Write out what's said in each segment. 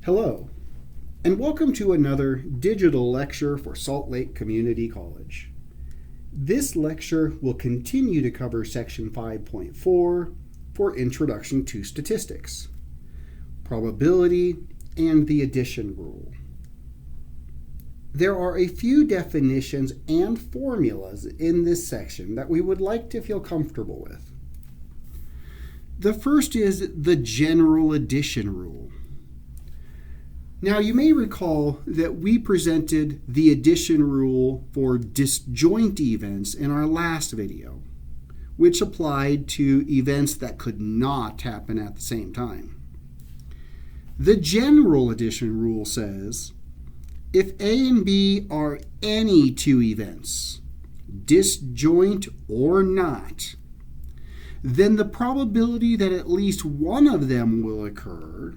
Hello, and welcome to another digital lecture for Salt Lake Community College. This lecture will continue to cover Section 5.4 for Introduction to Statistics, Probability, and the Addition Rule. There are a few definitions and formulas in this section that we would like to feel comfortable with. The first is the general addition rule. Now, you may recall that we presented the addition rule for disjoint events in our last video, which applied to events that could not happen at the same time. The general addition rule says, if A and B are any two events, disjoint or not, then the probability that at least one of them will occur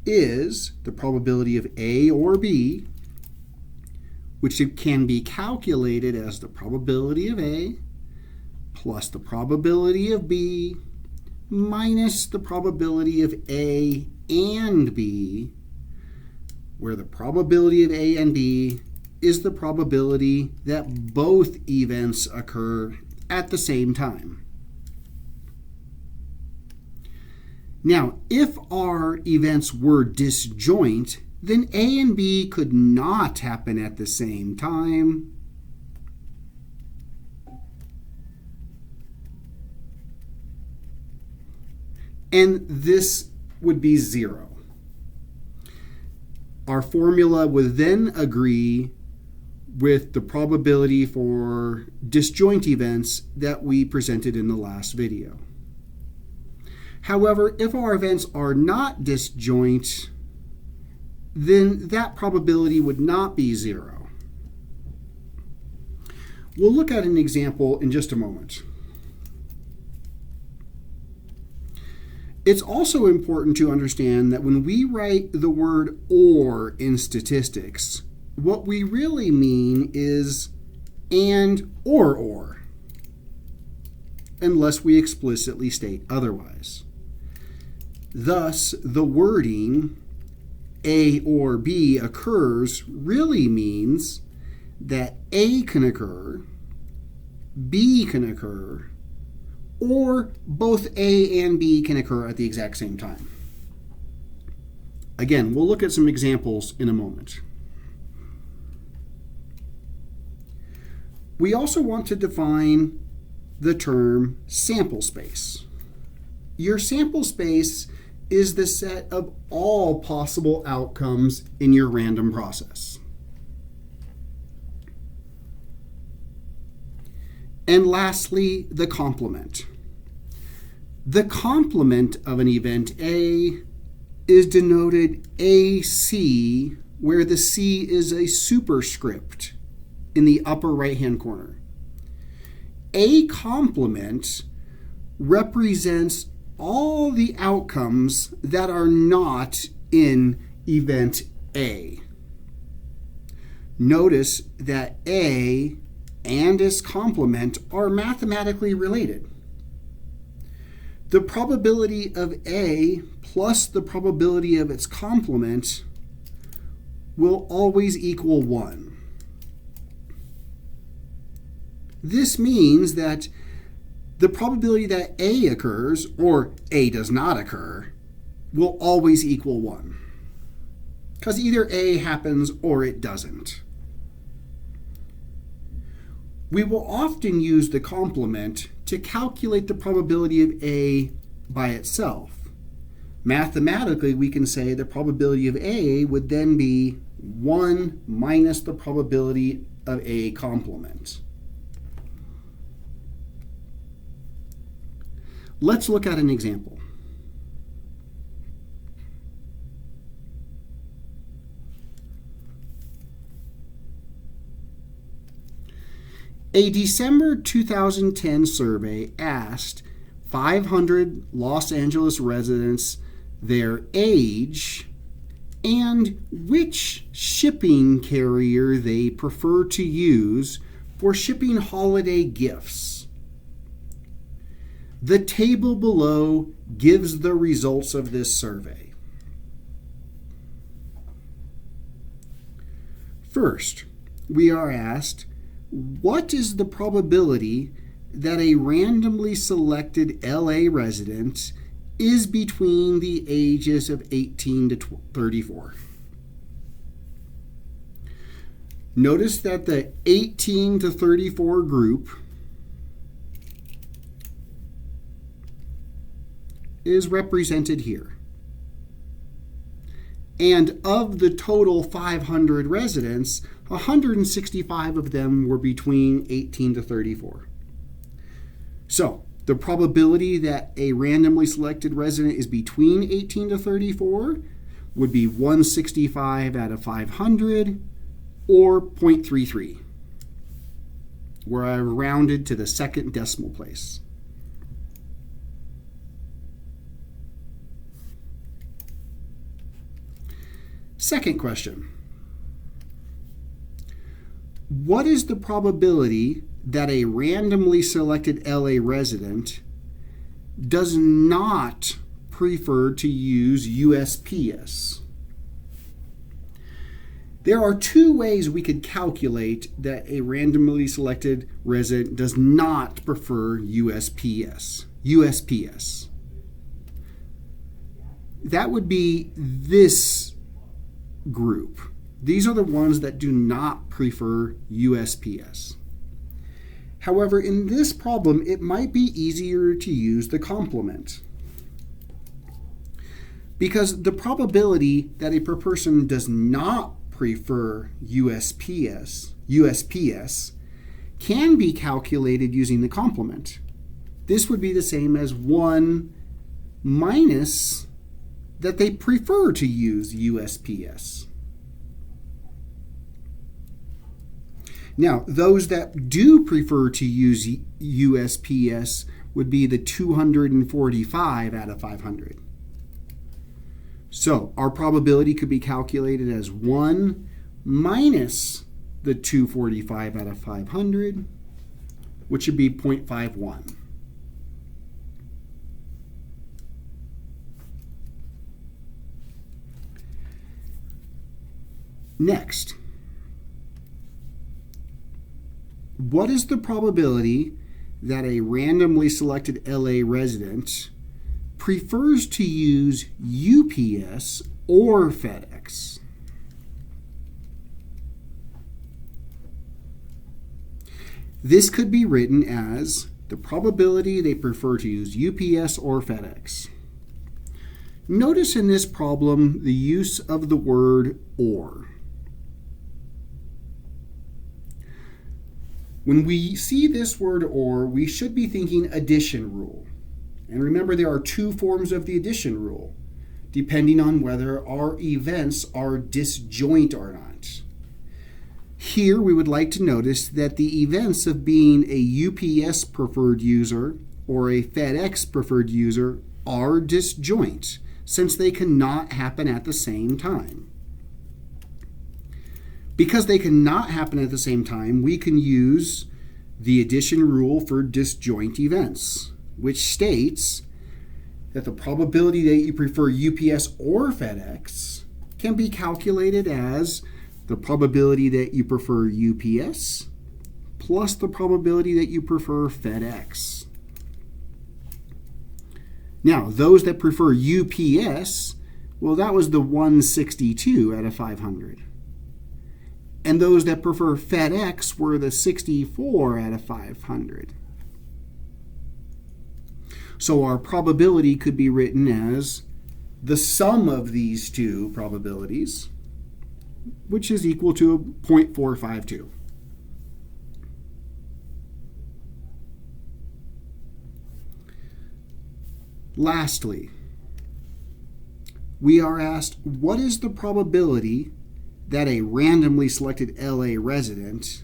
is the probability of A or B, which can be calculated as the probability of A plus the probability of B minus the probability of A and B, where the probability of A and B is the probability that both events occur at the same time. Now, if our events were disjoint, then A and B could not happen at the same time. And this would be 0. Our formula would then agree with the probability for disjoint events that we presented in the last video. However, if our events are not disjoint, then that probability would not be 0. We'll look at an example in just a moment. It's also important to understand that when we write the word or in statistics, what we really mean is and or, unless we explicitly state otherwise. Thus, the wording A or B occurs really means that A can occur, B can occur, or both A and B can occur at the exact same time. Again, we'll look at some examples in a moment. We also want to define the term sample space. Your sample space is the set of all possible outcomes in your random process. And lastly, the complement. The complement of an event A is denoted AC, where the C is a superscript in the upper right-hand corner. A complement represents all the outcomes that are not in event A. Notice that A and its complement are mathematically related. The probability of A plus the probability of its complement will always equal 1. This means that the probability that A occurs, or A does not occur, will always equal 1. Because either A happens or it doesn't. We will often use the complement to calculate the probability of A by itself. Mathematically, we can say the probability of A would then be 1 minus the probability of A complement. Let's look at an example. A December 2010 survey asked 500 Los Angeles residents their age and which shipping carrier they prefer to use for shipping holiday gifts. The table below gives the results of this survey. First, we are asked, what is the probability that a randomly selected LA resident is between the ages of 18 to 34? Notice that the 18 to 34 group is represented here. And of the total 500 residents, 165 of them were between 18 to 34. So, the probability that a randomly selected resident is between 18 to 34 would be 165 out of 500, or 0.33, where I rounded to the second decimal place. Second question. What is the probability that a randomly selected LA resident does not prefer to use USPS? There are two ways we could calculate that a randomly selected resident does not prefer USPS. That would be this group. These are the ones that do not prefer USPS. However, in this problem, it might be easier to use the complement, because the probability that a person does not prefer USPS can be calculated using the complement. This would be the same as 1 minus that they prefer to use USPS. Now, those that do prefer to use USPS would be the 245 out of 500. So our probability could be calculated as 1 minus the 245 out of 500, which would be 0.51. Next, what is the probability that a randomly selected LA resident prefers to use UPS or FedEx? This could be written as the probability they prefer to use UPS or FedEx. Notice in this problem the use of the word or. When we see this word or, we should be thinking addition rule. And remember, there are two forms of the addition rule, depending on whether our events are disjoint or not. Here, we would like to notice that the events of being a UPS preferred user or a FedEx preferred user are disjoint, since they cannot happen at the same time. Because they cannot happen at the same time, we can use the addition rule for disjoint events, which states that the probability that you prefer UPS or FedEx can be calculated as the probability that you prefer UPS plus the probability that you prefer FedEx. Now, those that prefer UPS, well, that was the 162 out of 500. And those that prefer FedEx were the 64 out of 500. So our probability could be written as the sum of these two probabilities, which is equal to 0.452. Lastly, we are asked, what is the probability that a randomly selected LA resident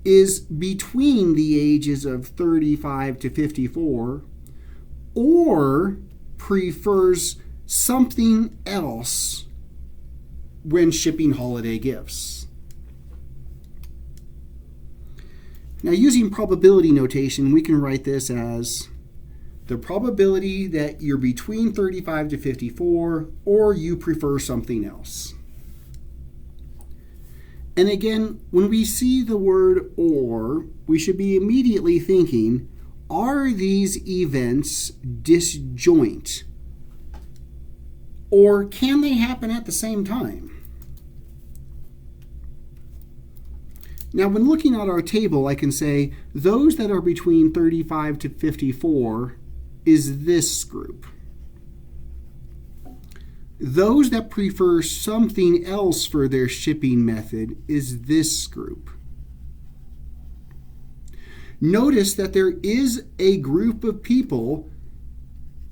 is between the ages of 35 to 54 or prefers something else when shipping holiday gifts? Now, using probability notation, we can write this as the probability that you're between 35 to 54 or you prefer something else. And again, when we see the word or, we should be immediately thinking, are these events disjoint? Or can they happen at the same time? Now, when looking at our table, I can say those that are between 35 to 54 is this group. Those that prefer something else for their shipping method is this group. Notice that there is a group of people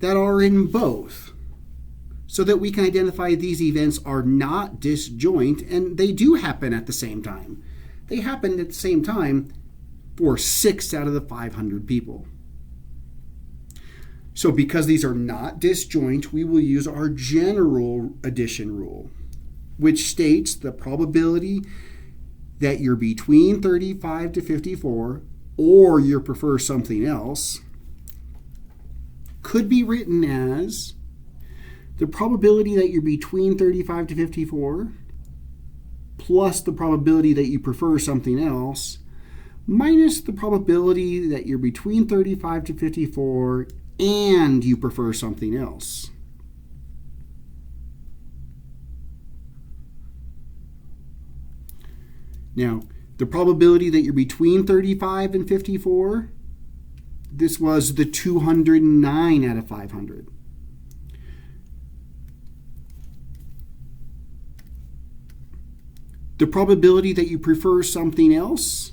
that are in both, so that we can identify these events are not disjoint and they do happen at the same time. They happen at the same time for 6 out of the 500 people. So because these are not disjoint, we will use our general addition rule, which states the probability that you're between 35 to 54 or you prefer something else could be written as the probability that you're between 35 to 54 plus the probability that you prefer something else minus the probability that you're between 35 to 54 and you prefer something else. Now, the probability that you're between 35 and 54, this was the 209 out of 500. The probability that you prefer something else,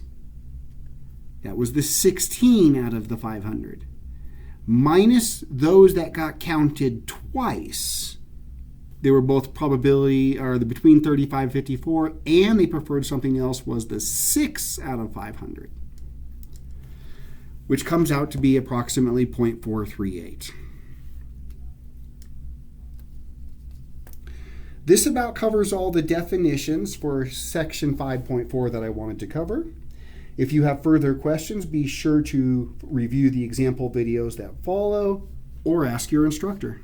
that was the 16 out of the 500. Minus those that got counted twice. They were both probability, or the between 35 and 54, and they preferred something else, was the 6 out of 500, which comes out to be approximately 0.438. This about covers all the definitions for section 5.4 that I wanted to cover. If you have further questions, be sure to review the example videos that follow or ask your instructor.